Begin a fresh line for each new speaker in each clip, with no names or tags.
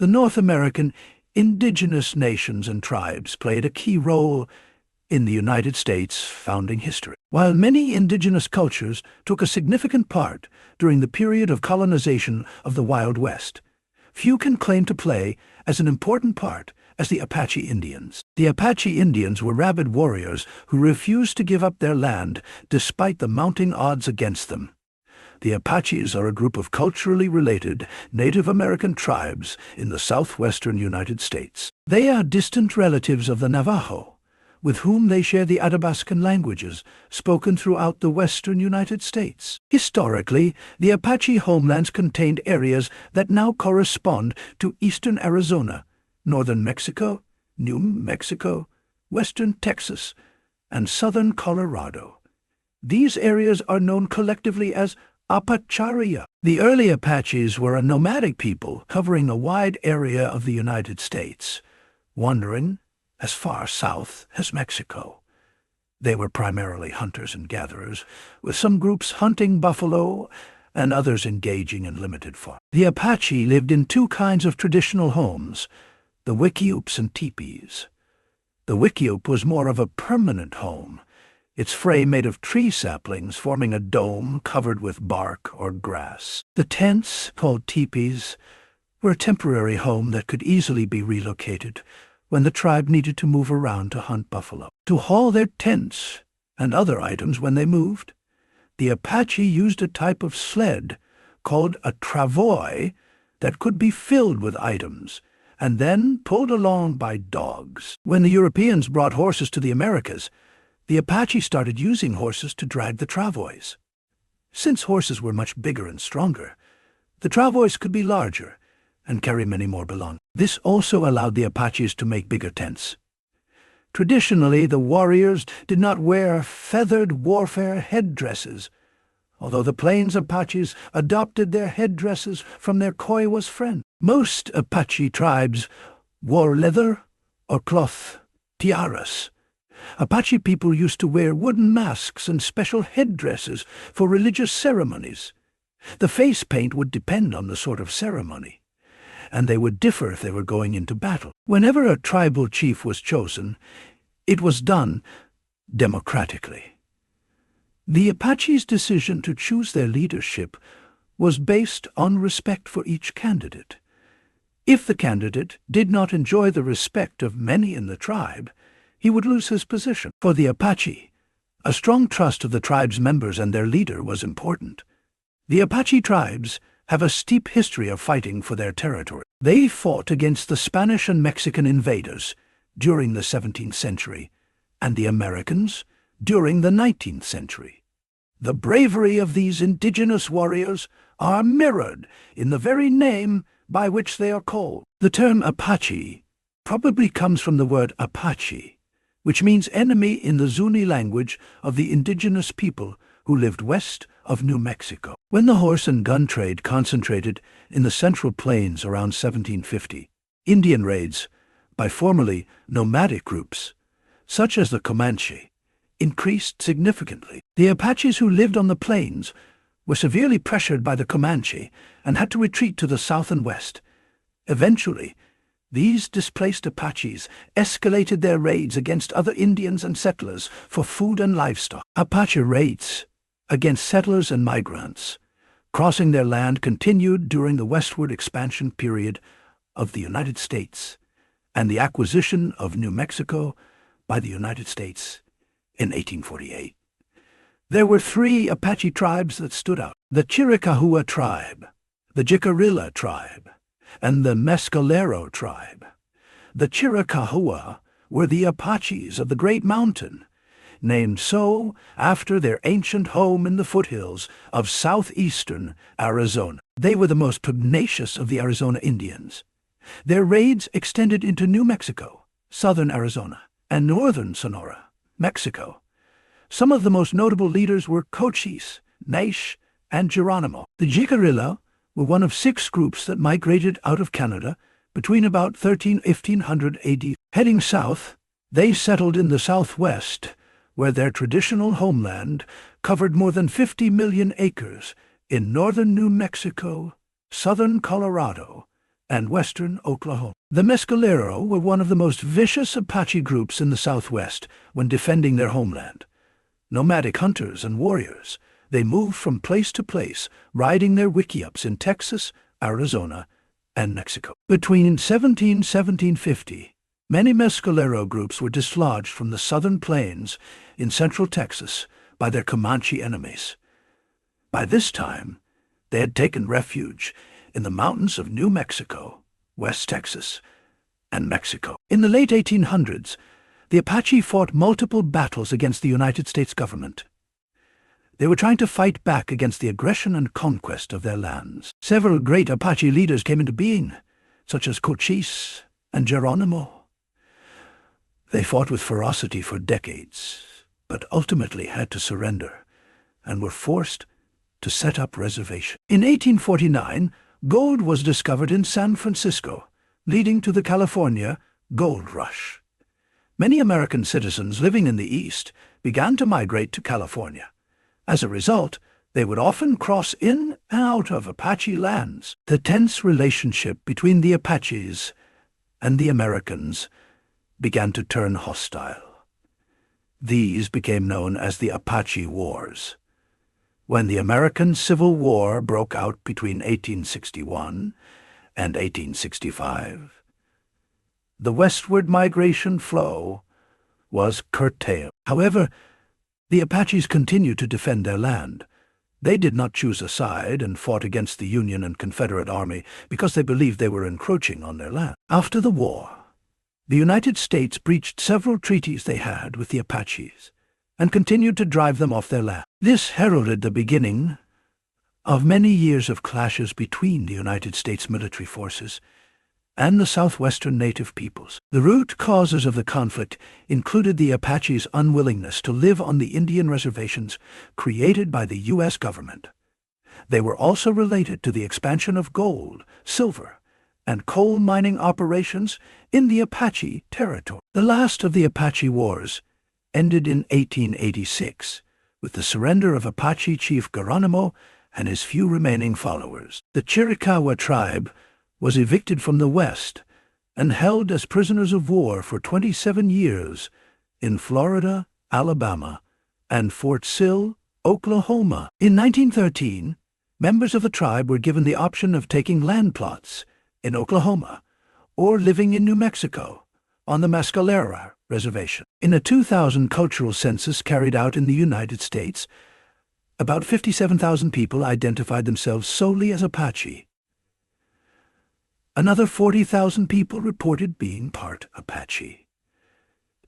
The North American indigenous nations and tribes played a key role in the United States founding history. While many indigenous cultures took a significant part during the period of colonization of the Wild West, few can claim to play as an important part as the Apache Indians. The Apache Indians were rabid warriors who refused to give up their land despite the mounting odds against them. The Apaches are a group of culturally related Native American tribes in the southwestern United States. They are distant relatives of the Navajo, with whom they share the Athabascan languages spoken throughout the western United States. Historically, the Apache homelands contained areas that now correspond to eastern Arizona, northern Mexico, New Mexico, western Texas, and southern Colorado. These areas are known collectively as Apache. The early Apaches were a nomadic people covering a wide area of the United States, wandering as far south as Mexico. They were primarily hunters and gatherers, with some groups hunting buffalo and others engaging in limited farming. The Apache lived in two kinds of traditional homes, the wickiups and teepees. The wickiup was more of a permanent home, its frame made of tree saplings forming a dome covered with bark or grass. The tents, called teepees, were a temporary home that could easily be relocated when the tribe needed to move around to hunt buffalo. To haul their tents and other items when they moved, the Apache used a type of sled called a travois that could be filled with items and then pulled along by dogs. When the Europeans brought horses to the Americas, the Apache started using horses to drag the travois. Since horses were much bigger and stronger, the travois could be larger and carry many more belongings. This also allowed the Apaches to make bigger tents. Traditionally, the warriors did not wear feathered warfare headdresses, although the Plains Apaches adopted their headdresses from their Kiowas friends. Most Apache tribes wore leather or cloth tiaras. Apache people used to wear wooden masks and special headdresses for religious ceremonies. The face paint would depend on the sort of ceremony, and they would differ if they were going into battle. Whenever a tribal chief was chosen, it was done democratically. The Apaches' decision to choose their leadership was based on respect for each candidate. If the candidate did not enjoy the respect of many in the tribe, he would lose his position. For the Apache, a strong trust of the tribe's members and their leader was important. The Apache tribes have a steep history of fighting for their territory. They fought against the Spanish and Mexican invaders during the 17th century, and the Americans during the 19th century. The bravery of these indigenous warriors are mirrored in the very name by which they are called. The term Apache probably comes from the word Apache, which means enemy in the Zuni language of the indigenous people who lived west of New Mexico. When the horse and gun trade concentrated in the Central Plains around 1750, Indian raids by formerly nomadic groups, such as the Comanche, increased significantly. The Apaches who lived on the plains were severely pressured by the Comanche and had to retreat to the south and west. Eventually, these displaced Apaches escalated their raids against other Indians and settlers for food and livestock. Apache raids against settlers and migrants crossing their land continued during the westward expansion period of the United States and the acquisition of New Mexico by the United States in 1848. There were three Apache tribes that stood out: the Chiricahua tribe, the Jicarilla tribe, and the Mescalero tribe. The Chiricahua were the Apaches of the Great Mountain, named so after their ancient home in the foothills of southeastern Arizona. They were the most pugnacious of the Arizona Indians. Their raids extended into New Mexico, southern Arizona, and northern Sonora, Mexico. Some of the most notable leaders were Cochise, Naish, and Geronimo. The Jicarilla were one of 6 groups that migrated out of Canada between about 1500 AD. Heading south, they settled in the southwest, where their traditional homeland covered more than 50 million acres in northern New Mexico, southern Colorado, and western Oklahoma. The Mescalero were one of the most vicious Apache groups in the Southwest when defending their homeland. Nomadic hunters and warriors, they moved from place to place, riding their wickiups in Texas, Arizona, and Mexico. Between 1750, many Mescalero groups were dislodged from the southern plains in central Texas by their Comanche enemies. By this time, they had taken refuge in the mountains of New Mexico, West Texas, and Mexico. In the late 1800s, the Apache fought multiple battles against the United States government. They were trying to fight back against the aggression and conquest of their lands. Several great Apache leaders came into being, such as Cochise and Geronimo. They fought with ferocity for decades, but ultimately had to surrender and were forced to set up reservations. In 1849, gold was discovered in San Francisco, leading to the California Gold Rush. Many American citizens living in the East began to migrate to California. As a result, they would often cross in and out of Apache lands. The tense relationship between the Apaches and the Americans began to turn hostile. These became known as the Apache Wars. When the American Civil War broke out between 1861 and 1865, the westward migration flow was curtailed. However, the Apaches continued to defend their land. They did not choose a side and fought against the Union and Confederate Army because they believed they were encroaching on their land. After the war, the United States breached several treaties they had with the Apaches and continued to drive them off their land. This heralded the beginning of many years of clashes between the United States military forces and the southwestern native peoples. The root causes of the conflict included the Apaches' unwillingness to live on the Indian reservations created by the U.S. government. They were also related to the expansion of gold, silver, and coal mining operations in the Apache territory. The last of the Apache Wars ended in 1886 with the surrender of Apache chief Geronimo and his few remaining followers. The Chiricahua tribe was evicted from the West and held as prisoners of war for 27 years in Florida, Alabama, and Fort Sill, Oklahoma. In 1913, members of the tribe were given the option of taking land plots in Oklahoma or living in New Mexico on the Mescalero Reservation. In a 2000 cultural census carried out in the United States, about 57,000 people identified themselves solely as Apache. Another 40,000 people reported being part Apache.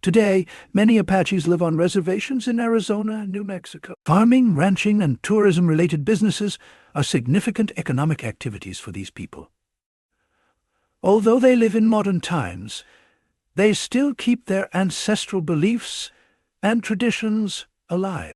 Today, many Apaches live on reservations in Arizona and New Mexico. Farming, ranching, and tourism-related businesses are significant economic activities for these people. Although they live in modern times, they still keep their ancestral beliefs and traditions alive.